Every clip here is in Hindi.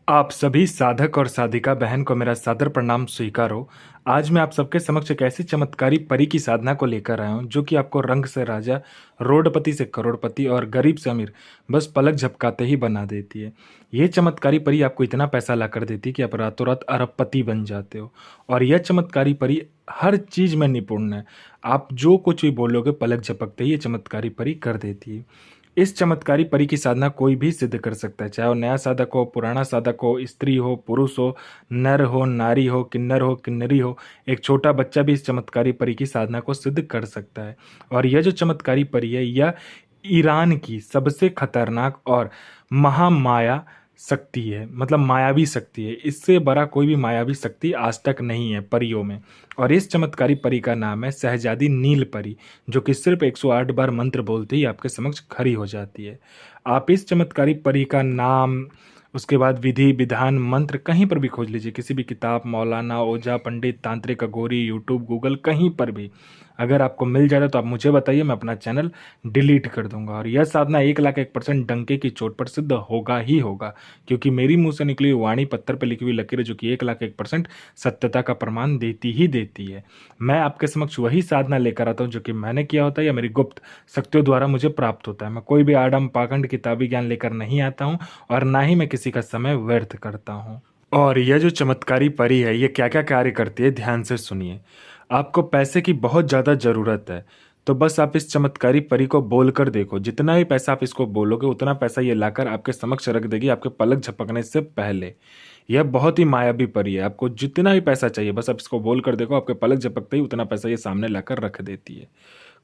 आप सभी साधक और साधिका बहन को मेरा सादर प्रणाम स्वीकार हो। आज मैं आप सबके समक्ष एक ऐसी चमत्कारी परी की साधना को लेकर आया हूँ जो कि आपको रंग से राजा, रोडपति से करोड़पति और गरीब से अमीर बस पलक झपकाते ही बना देती है। ये चमत्कारी परी आपको इतना पैसा ला कर देती है कि आप रातों रात अरबपति बन जाते हो। और यह चमत्कारी परी हर चीज में निपुण है। आप जो कुछ भी बोलोगे पलक झपकते ही ये चमत्कारी परी कर देती है। इस चमत्कारी परी की साधना कोई भी सिद्ध कर सकता है, चाहे वो नया साधक हो, पुराना साधक हो, स्त्री हो, पुरुष हो, नर हो, नारी हो, किन्नरी हो। एक छोटा बच्चा भी इस चमत्कारी परी की साधना को सिद्ध कर सकता है। और यह जो चमत्कारी परी है, यह ईरान की सबसे खतरनाक और महामाया शक्ति है, मतलब मायावी शक्ति है। इससे बड़ा कोई भी मायावी शक्ति आज तक नहीं है परियों में। और इस चमत्कारी परी का नाम है शहजादी नील परी, जो कि सिर्फ 108 बार मंत्र बोलते ही आपके समक्ष खड़ी हो जाती है। आप इस चमत्कारी परी का नाम, उसके बाद विधि विधान मंत्र कहीं पर भी खोज लीजिए, किसी भी किताब, मौलाना, ओझा, पंडित, तांत्रिक, अघोरी, यूट्यूब, गूगल, कहीं पर भी अगर आपको मिल जाता तो आप मुझे बताइए, मैं अपना चैनल डिलीट कर दूंगा। और यह साधना 1,01% डंके की चोट पर सिद्ध होगा ही होगा, क्योंकि मेरी मुंह से निकली हुई वाणी पत्थर पर लिखी हुई लकीरें जो कि 1,01% सत्यता का प्रमाण देती ही देती है। मैं आपके समक्ष वही साधना लेकर आता हूँ जो कि मैंने किया होता है या मेरी गुप्त शक्तियों द्वारा मुझे प्राप्त होता है। मैं कोई भी आडम पाखंड किताबी ज्ञान लेकर नहीं आता हूँ और ना ही मैं किसी का समय व्यर्थ करता हूँ। और यह जो चमत्कारी परी है, ये क्या क्या कार्य करती है, ध्यान से सुनिए। आपको पैसे की बहुत ज़्यादा ज़रूरत है, तो बस आप इस चमत्कारी परी को बोल कर देखो। जितना भी पैसा आप इसको बोलोगे उतना पैसा ये लाकर आपके समक्ष रख देगी, आपके पलक झपकने से पहले। यह बहुत ही मायावी परी है। आपको जितना भी पैसा चाहिए बस आप इसको बोल कर देखो, आपके पलक झपकते ही उतना पैसा ये सामने लाकर रख देती है।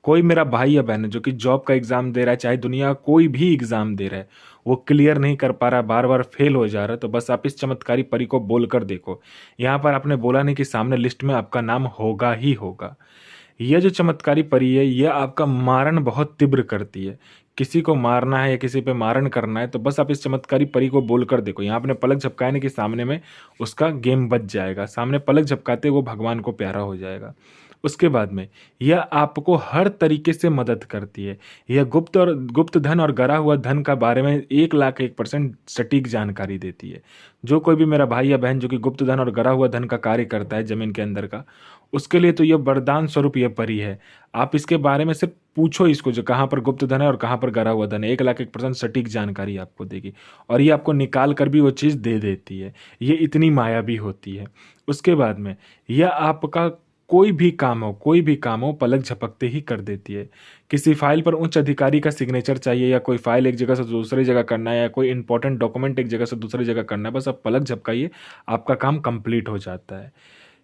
कोई मेरा भाई या बहन है जो कि जॉब का एग्जाम दे रहा है, चाहे दुनिया का कोई भी एग्जाम दे रहा है, वो क्लियर नहीं कर पा रहा, बार बार फेल हो जा रहा है, तो बस आप इस चमत्कारी परी को बोल कर देखो। यहाँ पर आपने बोला नहीं कि सामने लिस्ट में आपका नाम होगा ही होगा। यह जो चमत्कारी परी है, यह आपका मारण बहुत तीव्र करती है। किसी को मारना है या किसी पे मारण करना है तो बस आप इस चमत्कारी परी को बोल कर देखो। यहाँ आपने पलक झपकाए नहीं कि सामने में उसका गेम बच जाएगा, सामने पलक झपकाते वो भगवान को प्यारा हो जाएगा। उसके बाद में यह आपको हर तरीके से मदद करती है। यह गुप्त धन और गरा हुआ धन का बारे में 1,01% सटीक जानकारी देती है। जो कोई भी मेरा भाई या बहन जो कि गुप्त धन और गरा हुआ धन का कार्य करता है जमीन के अंदर का, उसके लिए तो यह वरदान स्वरूप यह परी है। आप इसके बारे में सिर्फ पूछो इसको, जो कहाँ पर गुप्त धन है और कहाँ पर गरा हुआ धन है, 1,01% सटीक जानकारी आपको देगी। और ये आपको निकाल कर भी वो चीज़ दे देती है। ये इतनी मायावी होती है। उसके बाद में यह आपका कोई भी काम हो पलक झपकते ही कर देती है। किसी फाइल पर उच्च अधिकारी का सिग्नेचर चाहिए, या कोई फाइल एक जगह से दूसरी जगह करना है, या कोई इंपॉर्टेंट डॉक्यूमेंट एक जगह से दूसरी जगह करना है, बस आप पलक झपकाइए, आपका काम कंप्लीट हो जाता है।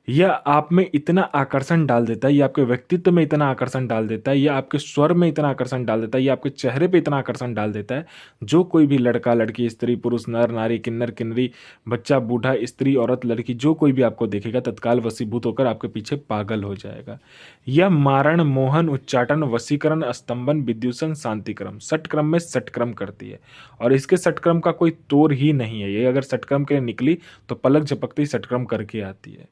यह आप में इतना आकर्षण डाल देता है, ये आपके व्यक्तित्व में इतना आकर्षण डाल देता है, ये आपके स्वर में इतना आकर्षण डाल देता है, ये आपके चेहरे पे इतना आकर्षण डाल देता है, जो कोई भी लड़का लड़की, स्त्री पुरुष, नर नारी, किन्नर किन्नरी, बच्चा बूढ़ा, स्त्री औरत लड़की, जो कोई भी आपको देखेगा तत्काल वशीभूत होकर आपके पीछे पागल हो जाएगा। यह मारण, मोहन, उच्चाटन, वशीकरण, स्तंभन, विद्युषण, शांतिक्रम, षटक्रम में षटक्रम करती है। और इसके षटक्रम का कोई तोड़ ही नहीं है। ये अगर षटक्रम के लिए निकली तो पलक झपकते ही षटक्रम करके आती है।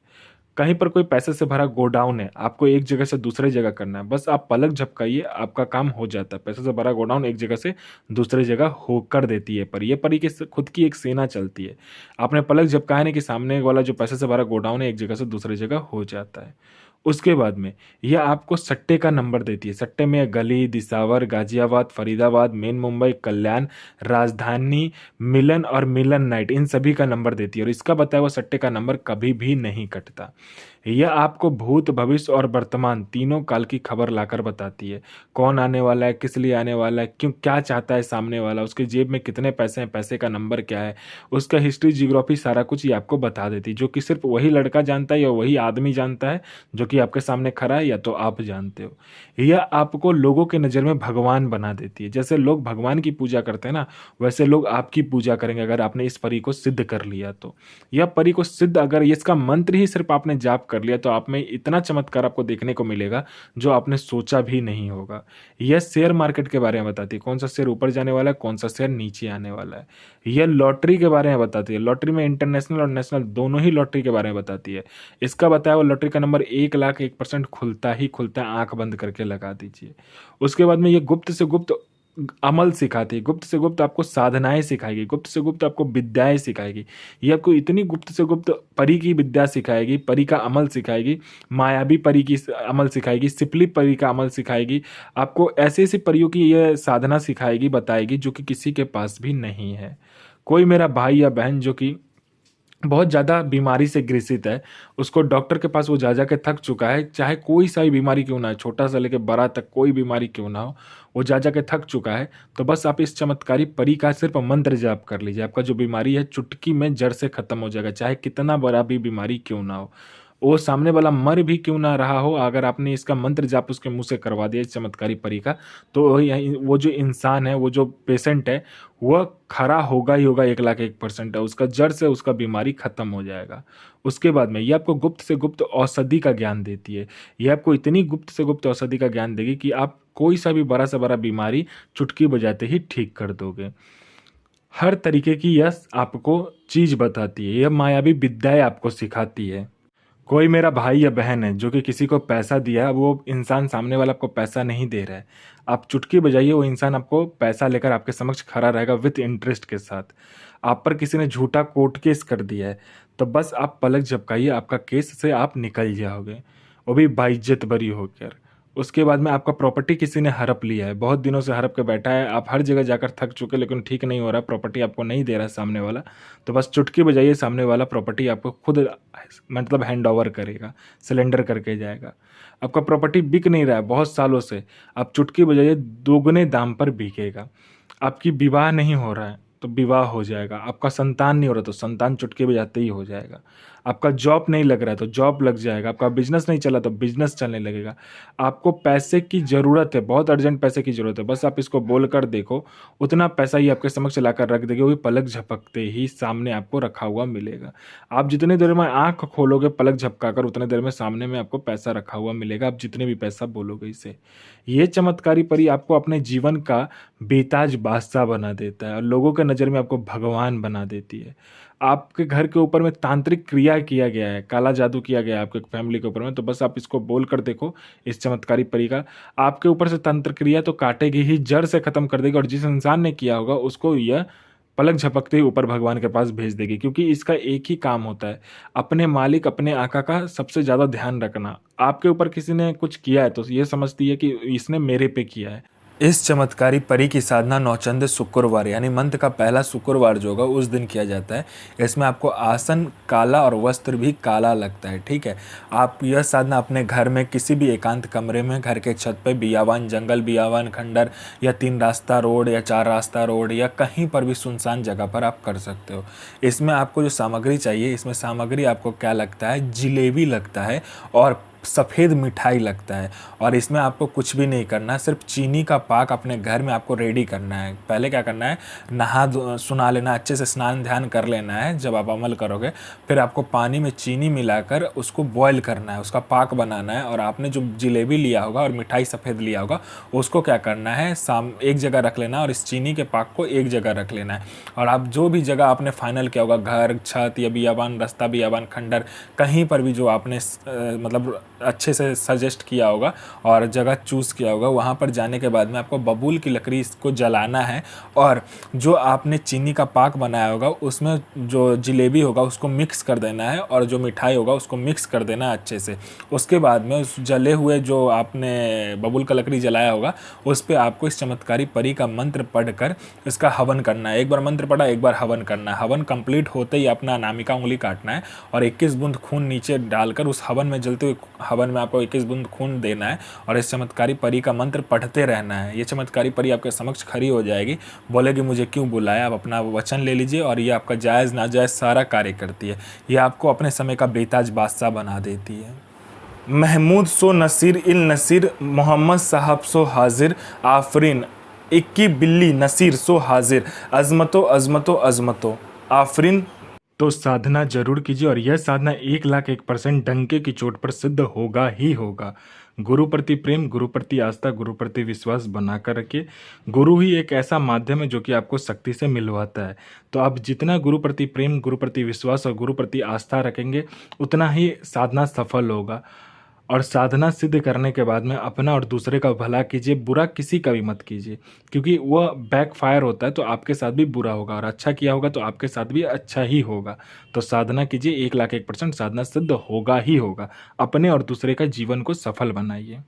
कहीं पर कोई पैसे से भरा गोडाउन है, आपको एक जगह से दूसरे जगह करना है, बस आप पलक झपकाइए, आपका काम हो जाता है। पैसे से भरा गोडाउन एक जगह से दूसरे जगह हो कर देती है पर ये परी के खुद की एक सेना चलती है। आपने पलक झपकाया नहीं कि सामने वाला जो पैसे से भरा गोडाउन है एक जगह से दूसरी जगह हो जाता है। उसके बाद में यह आपको सट्टे का नंबर देती है। सट्टे में गली, दिसावर, गाजियाबाद, फरीदाबाद, मेन मुंबई, कल्याण, राजधानी, मिलन और मिलन नाइट, इन सभी का नंबर देती है। और इसका बताया हुआ सट्टे का नंबर कभी भी नहीं कटता। यह आपको भूत, भविष्य और वर्तमान तीनों काल की खबर लाकर बताती है। कौन आने वाला है, किस लिए आने वाला है, क्यों, क्या चाहता है सामने वाला, उसके जेब में कितने पैसे हैं, पैसे का नंबर क्या है, उसका हिस्ट्री, जियोग्राफी, सारा कुछ ये आपको बता देती है, जो कि सिर्फ वही लड़का जानता है या वही आदमी जानता है जो कि आपके सामने खड़ा है, या तो आप जानते हो। यह आपको लोगों के नज़र में भगवान बना देती है। जैसे लोग भगवान की पूजा करते हैं ना, वैसे लोग आपकी पूजा करेंगे अगर आपने इस परी को सिद्ध कर लिया तो। यह परी को सिद्ध, अगर इसका मंत्र ही सिर्फ आपने जाप कर लिया तो आप में इतना चमत्कार आपको देखने को मिलेगा जो आपने सोचा भी नहीं होगा। यह शेयर मार्केट के बारे में बताती है, कौन सा शेयर ऊपर जाने वाला है, कौन सा शेयर नीचे आने वाला है। यह लॉटरी के बारे में बताती है, लॉटरी में इंटरनेशनल और नेशनल दोनों ही लॉटरी के बारे में बताती है। इसका बताया वो लॉटरी का नंबर 1,01% खुलता ही खुलता है, आंख बंद करके लगा दीजिए। उसके बाद में ये गुप्त से गुप्त अमल सिखाती है, गुप्त से गुप्त आपको साधनाएँ सिखाएगी, गुप्त से गुप्त आपको विद्याएँ सिखाएगी। ये आपको इतनी गुप्त से गुप्त परी की विद्या सिखाएगी, परी का अमल सिखाएगी, मायावी परी की अमल सिखाएगी, सिपली परी का अमल सिखाएगी। आपको ऐसी-ऐसी परियों की ये साधना सिखाएगी, बताएगी जो कि किसी के पास भी नहीं है। कोई मेरा भाई या बहन जो कि बहुत ज़्यादा बीमारी से ग्रसित है, उसको डॉक्टर के पास वो जा के थक चुका है, चाहे कोई सा भी बीमारी क्यों ना है, छोटा से लेके बड़ा तक कोई बीमारी क्यों ना हो, वो जा के थक चुका है, तो बस आप इस चमत्कारी परी का सिर्फ़ मंत्र जाप कर लीजिए, आपका जो बीमारी है चुटकी में जड़ से खत्म हो जाएगा, चाहे कितना बड़ा भी बीमारी क्यों ना हो। वो सामने वाला मर भी क्यों ना रहा हो, अगर आपने इसका मंत्र जाप उसके मुँह से करवा दिया इस चमत्कारी परी का, तो यही वो जो इंसान है, वो जो पेशेंट है, वह खरा होगा ही होगा 1,01,000% है, उसका जड़ से उसका बीमारी खत्म हो जाएगा। उसके बाद में ये आपको गुप्त से गुप्त औषधि का ज्ञान देती है। ये आपको इतनी गुप्त से गुप्त औषधि का ज्ञान देगी कि आप कोई सा भी बड़ा से बड़ा बीमारी चुटकी बजाते ही ठीक कर दोगे। हर तरीके की यह आपको चीज़ बताती है, यह मायावी विद्याएँ आपको सिखाती है। कोई मेरा भाई या बहन है जो कि किसी को पैसा दिया, वो इंसान सामने वाला आपको पैसा नहीं दे रहा है। आप चुटकी बजाइए, वो इंसान आपको पैसा लेकर आपके समक्ष खड़ा रहेगा विथ इंटरेस्ट के साथ। आप पर किसी ने झूठा कोर्ट केस कर दिया है, तो बस आप पलक झपकाइए, आपका केस से आप निकल जाओगे, वो भी बाइज्जत बरी होकर। उसके बाद में आपका प्रॉपर्टी किसी ने हड़प लिया है, बहुत दिनों से हड़प के बैठा है, आप हर जगह जाकर थक चुके लेकिन ठीक नहीं हो रहा, प्रॉपर्टी आपको नहीं दे रहा है सामने वाला, तो बस चुटकी बजाइए, सामने वाला प्रॉपर्टी आपको खुद मतलब हैंड ओवर करेगा, सिलेंडर करके जाएगा। आपका प्रॉपर्टी बिक नहीं रहा है बहुत सालों से, आप चुटकी बजाइए, दोगुने दाम पर बिकेगा। आपकी विवाह नहीं हो रहा है तो विवाह हो जाएगा, आपका संतान नहीं हो रहा तो संतान चुटकी बजाते ही हो जाएगा, आपका जॉब नहीं लग रहा है तो जॉब लग जाएगा, आपका बिजनेस नहीं चला तो बिजनेस चलने लगेगा। आपको पैसे की ज़रूरत है, बहुत अर्जेंट पैसे की ज़रूरत है, बस आप इसको बोल कर देखो, उतना पैसा ही आपके समक्ष लाकर रख देगी, वो भी पलक झपकते ही सामने आपको रखा हुआ मिलेगा। आप जितनी देर में आँख खोलोगे पलक झपकाकर, उतने देर में सामने में आपको पैसा रखा हुआ मिलेगा, आप जितने भी पैसा बोलोगे इसे। ये चमत्कारी परी आपको अपने जीवन का बेताज बादशाह बना देता है और लोगों के नज़र में आपको भगवान बना देती है। आपके घर के ऊपर में तांत्रिक क्रिया किया गया है, काला जादू किया गया है आपके फैमिली के ऊपर में, तो बस आप इसको बोल कर देखो, इस चमत्कारी परी का। आपके ऊपर से तंत्र क्रिया तो काटेगी ही, जड़ से खत्म कर देगी, और जिस इंसान ने किया होगा उसको यह पलक झपकते ही ऊपर भगवान के पास भेज देगी, क्योंकि इसका एक ही काम होता है, अपने मालिक अपने आका का सबसे ज़्यादा ध्यान रखना। आपके ऊपर किसी ने कुछ किया है तो ये समझती है कि इसने मेरे पे किया है। इस चमत्कारी परी की साधना नौचंद शुक्रवार यानी मंथ का पहला शुक्रवार जो होगा उस दिन किया जाता है। इसमें आपको आसन काला और वस्त्र भी काला लगता है, ठीक है। आप यह साधना अपने घर में किसी भी एकांत कमरे में, घर के छत पे, बियावान जंगल, बियावान खंडर, या 3 रास्ता रोड या 4 रास्ता रोड, या कहीं पर भी सुनसान जगह पर आप कर सकते हो। इसमें आपको जो सामग्री चाहिए, इसमें सामग्री आपको क्या लगता है, जिलेबी लगता है और सफ़ेद मिठाई लगता है। और इसमें आपको कुछ भी नहीं करना है, सिर्फ चीनी का पाक अपने घर में आपको रेडी करना है। पहले क्या करना है, नहा सुना लेना, अच्छे से स्नान ध्यान कर लेना है। जब आप अमल करोगे फिर आपको पानी में चीनी मिलाकर उसको बॉयल करना है, उसका पाक बनाना है। और आपने जो जिलेबी लिया होगा और मिठाई सफ़ेद लिया होगा उसको क्या करना है, एक जगह रख लेना और इस चीनी के पाक को एक जगह रख लेना है। और आप जो भी जगह आपने फाइनल किया होगा, घर, छत या बियाबान रास्ता, बियाबान खंडर, कहीं पर भी जो आपने मतलब अच्छे से सजेस्ट किया होगा और जगह चूज़ किया होगा, वहाँ पर जाने के बाद में आपको बबूल की लकड़ी इसको जलाना है। और जो आपने चीनी का पाक बनाया होगा उसमें जो जिलेबी होगा उसको मिक्स कर देना है, और जो मिठाई होगा उसको मिक्स कर देना है अच्छे से। उसके बाद में उस जले हुए जो आपने बबूल का लकड़ी जलाया होगा उस पर आपको इस चमत्कारी परी का मंत्र पढ़कर इसका हवन करना है। एक बार मंत्र पढ़ा, एक बार हवन करना है। हवन कंप्लीट होते ही अपना अनामिका उंगली काटना है और 21 बूंद खून नीचे डालकर उस हवन में जलते हुए हवन में आपको 21 बूंद खून देना है और इस चमत्कारी परी का मंत्र पढ़ते रहना है। ये चमत्कारी परी आपके समक्ष खड़ी हो जाएगी, बोलेगी मुझे क्यों बुलाया। आप अपना वचन ले लीजिए और ये आपका जायज़ नाजायज़ सारा कार्य करती है। ये आपको अपने समय का बेताज बादशाह बना देती है। महमूद सो नसीर इल नसीर, मोहम्मद साहब सो हाजिर, आफरीन इक्की बिल्ली नसीर सो हाजिर, अजमतो अजमतो अजमतो आफरीन। तो साधना जरूर कीजिए और यह साधना 1,01,000% डंके की चोट पर सिद्ध होगा ही होगा। गुरु प्रति प्रेम, गुरु प्रति आस्था, गुरु प्रति विश्वास बनाकर रखिए। गुरु ही एक ऐसा माध्यम है जो कि आपको शक्ति से मिलवाता है। तो आप जितना गुरु प्रति प्रेम, गुरु प्रति विश्वास और गुरु प्रति आस्था रखेंगे उतना ही साधना सफल होगा। और साधना सिद्ध करने के बाद में अपना और दूसरे का भला कीजिए, बुरा किसी का भी मत कीजिए, क्योंकि वह बैकफायर होता है तो आपके साथ भी बुरा होगा, और अच्छा किया होगा तो आपके साथ भी अच्छा ही होगा। तो साधना कीजिए, 1 लाख 1% साधना सिद्ध होगा ही होगा। अपने और दूसरे का जीवन को सफल बनाइए।